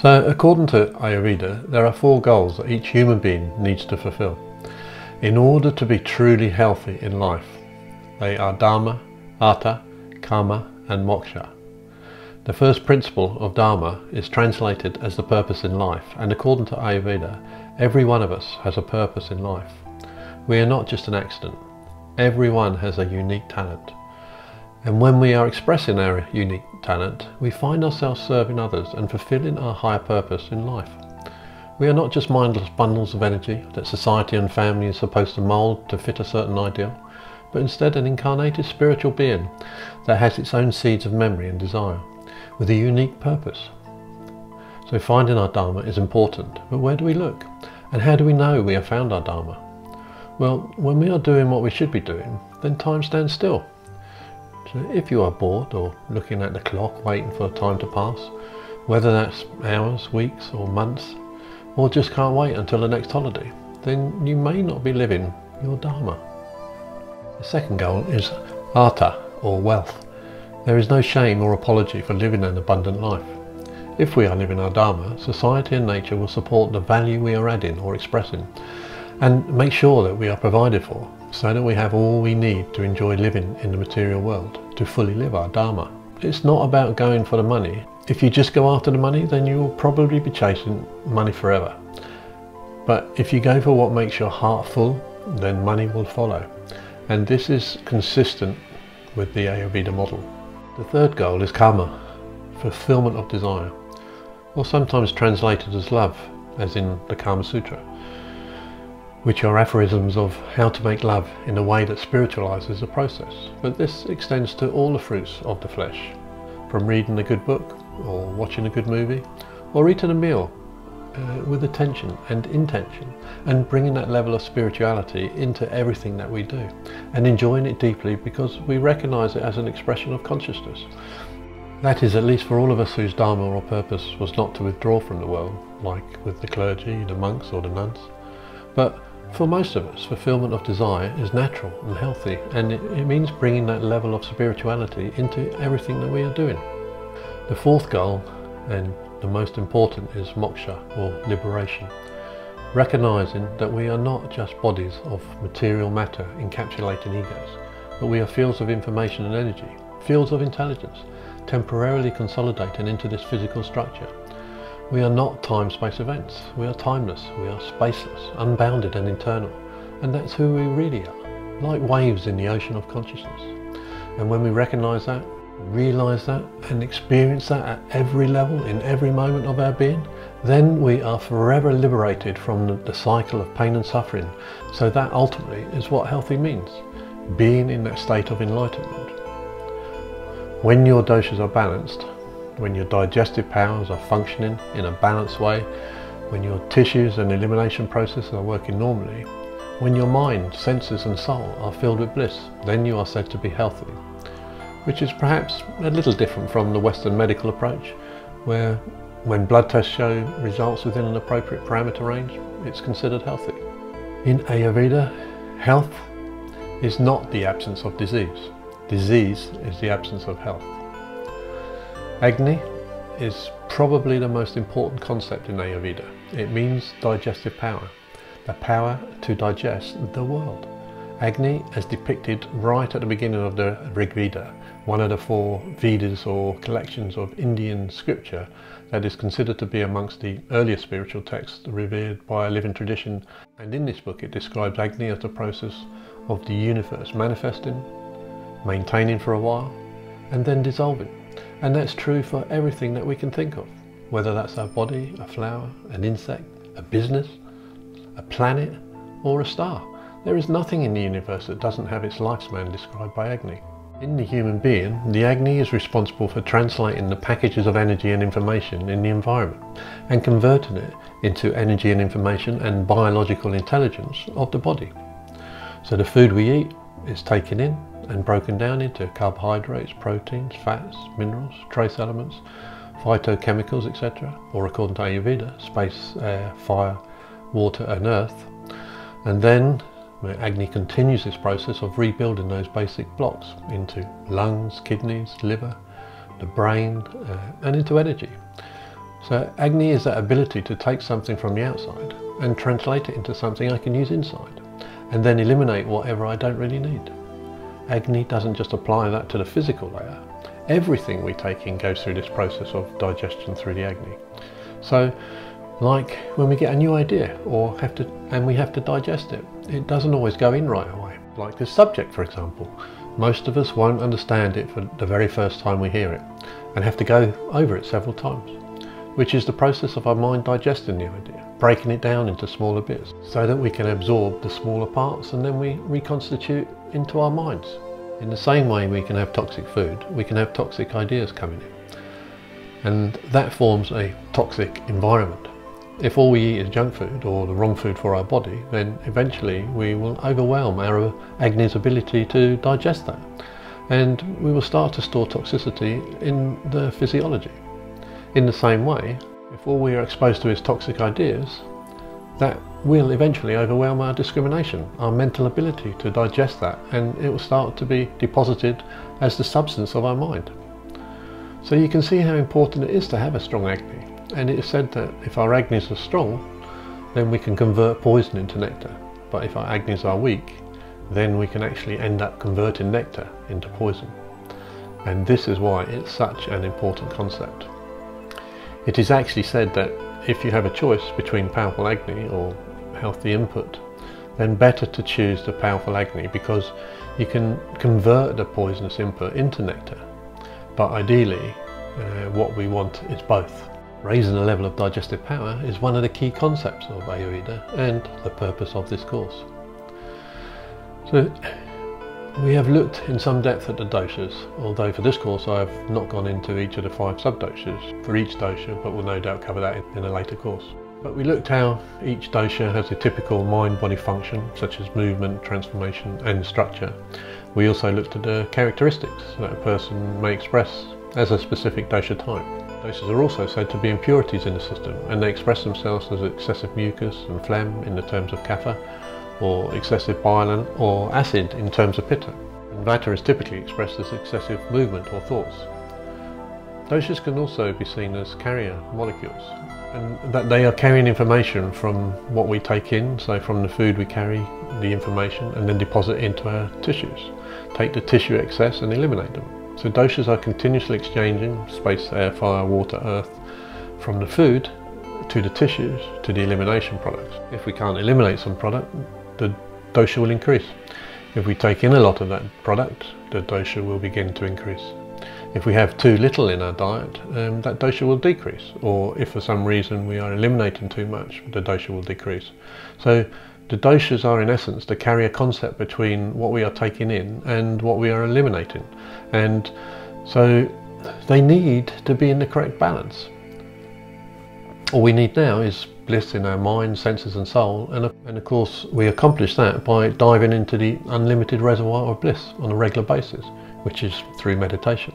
So according to Ayurveda, there are 4 goals that each human being needs to fulfill in order to be truly healthy in life. They are Dharma, Artha, Kama and Moksha. The first principle of Dharma is translated as the purpose in life, and according to Ayurveda, every one of us has a purpose in life. We are not just an accident. Everyone has a unique talent. And when we are expressing our unique talent, we find ourselves serving others and fulfilling our higher purpose in life. We are not just mindless bundles of energy that society and family is supposed to mould to fit a certain ideal, but instead an incarnated spiritual being that has its own seeds of memory and desire, with a unique purpose. So finding our Dharma is important, but where do we look? And how do we know we have found our Dharma? Well, when we are doing what we should be doing, then time stands still. So if you are bored or looking at the clock waiting for time to pass, whether that's hours, weeks or months, or just can't wait until the next holiday, then you may not be living your Dharma. The second goal is Artha, or wealth. There is no shame or apology for living an abundant life. If we are living our Dharma, society and nature will support the value we are adding or expressing, and make sure that we are provided for, so that we have all we need to enjoy living in the material world, to fully live our Dharma. It's not about going for the money. If you just go after the money, then you will probably be chasing money forever. But if you go for what makes your heart full, then money will follow. And this is consistent with the Ayurveda model. The third goal is Kama, fulfilment of desire, or sometimes translated as love, as in the Kama Sutra, which are aphorisms of how to make love in a way that spiritualizes the process. But this extends to all the fruits of the flesh, from reading a good book, or watching a good movie, or eating a meal with attention and intention, and bringing that level of spirituality into everything that we do, and enjoying it deeply because we recognize it as an expression of consciousness. That is, at least for all of us whose Dharma or purpose was not to withdraw from the world, like with the clergy, the monks or the nuns. But for most of us, fulfillment of desire is natural and healthy, and it means bringing that level of spirituality into everything that we are doing. The fourth goal, and the most important, is moksha, or liberation. Recognizing that we are not just bodies of material matter encapsulating egos, but we are fields of information and energy, fields of intelligence, temporarily consolidating into this physical structure. We are not time-space events. We are timeless, we are spaceless, unbounded and internal. And that's who we really are, like waves in the ocean of consciousness. And when we recognize that, realize that, and experience that at every level, in every moment of our being, then we are forever liberated from the cycle of pain and suffering. So that ultimately is what healthy means, being in that state of enlightenment. When your doshas are balanced, when your digestive powers are functioning in a balanced way, when your tissues and elimination processes are working normally, when your mind, senses and soul are filled with bliss, then you are said to be healthy. Which is perhaps a little different from the Western medical approach, where when blood tests show results within an appropriate parameter range, it's considered healthy. In Ayurveda, health is not the absence of disease. Disease is the absence of health. Agni is probably the most important concept in Ayurveda. It means digestive power, the power to digest the world. Agni, as depicted right at the beginning of the Rigveda, one of the 4 Vedas or collections of Indian scripture that is considered to be amongst the earlier spiritual texts revered by a living tradition. And in this book it describes Agni as the process of the universe manifesting, maintaining for a while, and then dissolving. And that's true for everything that we can think of, whether that's our body, a flower, an insect, a business, a planet, or a star. There is nothing in the universe that doesn't have its lifespan described by Agni. In the human being, the Agni is responsible for translating the packages of energy and information in the environment and converting it into energy and information and biological intelligence of the body. So the food we eat is taken in and broken down into carbohydrates, proteins, fats, minerals, trace elements, phytochemicals, etc. Or according to Ayurveda, space, air, fire, water and earth. And then Agni continues this process of rebuilding those basic blocks into lungs, kidneys, liver, the brain and into energy. So Agni is that ability to take something from the outside and translate it into something I can use inside, and then eliminate whatever I don't really need. Agni doesn't just apply that to the physical layer. Everything we take in goes through this process of digestion through the Agni. So, like when we get a new idea and we have to digest it, it doesn't always go in right away. Like this subject, for example. Most of us won't understand it for the very first time we hear it, and have to go over it several times, which is the process of our mind digesting the idea, breaking it down into smaller bits, so that we can absorb the smaller parts and then we reconstitute into our minds. In the same way we can have toxic food, we can have toxic ideas coming in. And that forms a toxic environment. If all we eat is junk food or the wrong food for our body, then eventually we will overwhelm our Agni's ability to digest that. And we will start to store toxicity in the physiology. In the same way, if all we are exposed to is toxic ideas, that will eventually overwhelm our discrimination, our mental ability to digest that, and it will start to be deposited as the substance of our mind. So you can see how important it is to have a strong Agni. And it is said that if our Agnis are strong, then we can convert poison into nectar. But if our Agnis are weak, then we can actually end up converting nectar into poison. And this is why it's such an important concept. It is actually said that if you have a choice between powerful Agni or healthy input, then better to choose the powerful Agni, because you can convert the poisonous input into nectar. But ideally, what we want is both. Raising the level of digestive power is one of the key concepts of Ayurveda and the purpose of this course. So we have looked in some depth at the doshas, although for this course I have not gone into each of the 5 sub-doshas for each dosha, but we'll no doubt cover that in a later course. But we looked how each dosha has a typical mind-body function, such as movement, transformation and structure. We also looked at the characteristics that a person may express as a specific dosha type. Doshas are also said to be impurities in the system, and they express themselves as excessive mucus and phlegm in the terms of kapha, or excessive bile or acid in terms of pitta. And vata is typically expressed as excessive movement or thoughts. Doshas can also be seen as carrier molecules, and that they are carrying information from what we take in, so from the food we carry the information and then deposit into our tissues, take the tissue excess and eliminate them. So doshas are continuously exchanging space, air, fire, water, earth from the food to the tissues to the elimination products. If we can't eliminate some product, the dosha will increase. If we take in a lot of that product, the dosha will begin to increase. If we have too little in our diet, that dosha will decrease. Or if for some reason we are eliminating too much, the dosha will decrease. So the doshas are in essence the carrier concept between what we are taking in and what we are eliminating. And so they need to be in the correct balance. All we need now is bliss in our mind, senses and soul, and of course we accomplish that by diving into the unlimited reservoir of bliss on a regular basis, which is through meditation.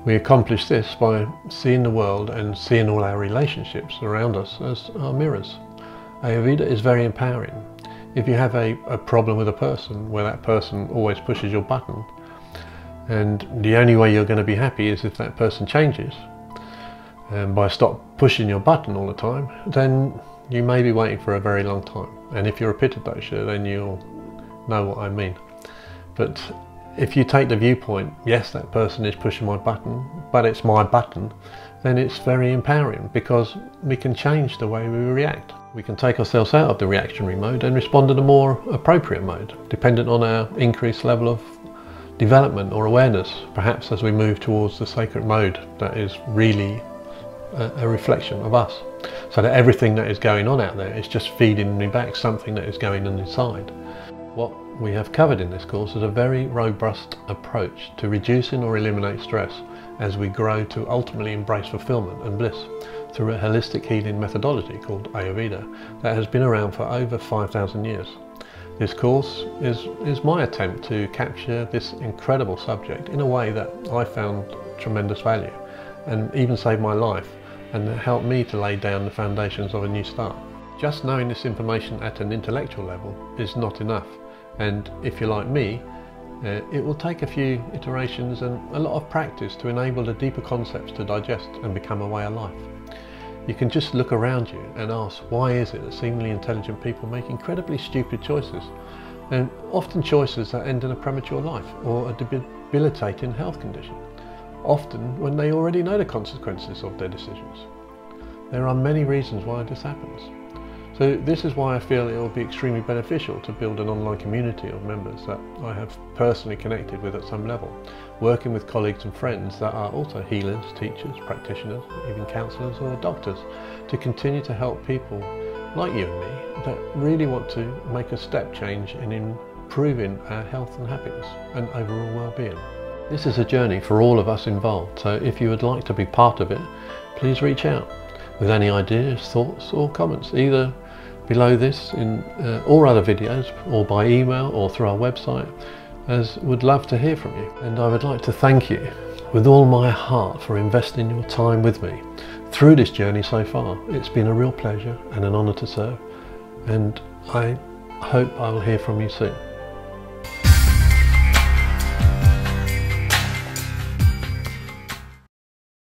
We accomplish this by seeing the world and seeing all our relationships around us as our mirrors. Ayurveda is very empowering. If you have a problem with a person where that person always pushes your button, and the only way you're going to be happy is if that person changes, and by stop pushing your button all the time, then you may be waiting for a very long time. And if you're a pitta dosha, then you'll know what I mean. But if you take the viewpoint, yes, that person is pushing my button, but it's my button, then it's very empowering, because we can change the way we react. We can take ourselves out of the reactionary mode and respond in a more appropriate mode, dependent on our increased level of development or awareness, perhaps as we move towards the sacred mode that is really a reflection of us, so that everything that is going on out there is just feeding me back something that is going on inside. What we have covered in this course is a very robust approach to reducing or eliminate stress as we grow to ultimately embrace fulfilment and bliss through a holistic healing methodology called Ayurveda that has been around for over 5,000 years. This course is my attempt to capture this incredible subject in a way that I found tremendous value, and even saved my life and helped me to lay down the foundations of a new start. Just knowing this information at an intellectual level is not enough, and if you're like me, it will take a few iterations and a lot of practice to enable the deeper concepts to digest and become a way of life. You can just look around you and ask, why is it that seemingly intelligent people make incredibly stupid choices, and often choices that end in a premature life or a debilitating health condition, often when they already know the consequences of their decisions? There are many reasons why this happens. So this is why I feel it will be extremely beneficial to build an online community of members that I have personally connected with at some level, working with colleagues and friends that are also healers, teachers, practitioners, even counsellors or doctors, to continue to help people like you and me that really want to make a step change in improving our health and happiness and overall well-being. This is a journey for all of us involved, so if you would like to be part of it, please reach out with any ideas, thoughts or comments, either below this or other videos, or by email or through our website, as would love to hear from you. And I would like to thank you with all my heart for investing your time with me through this journey so far. It's been a real pleasure and an honour to serve, and I hope I will hear from you soon.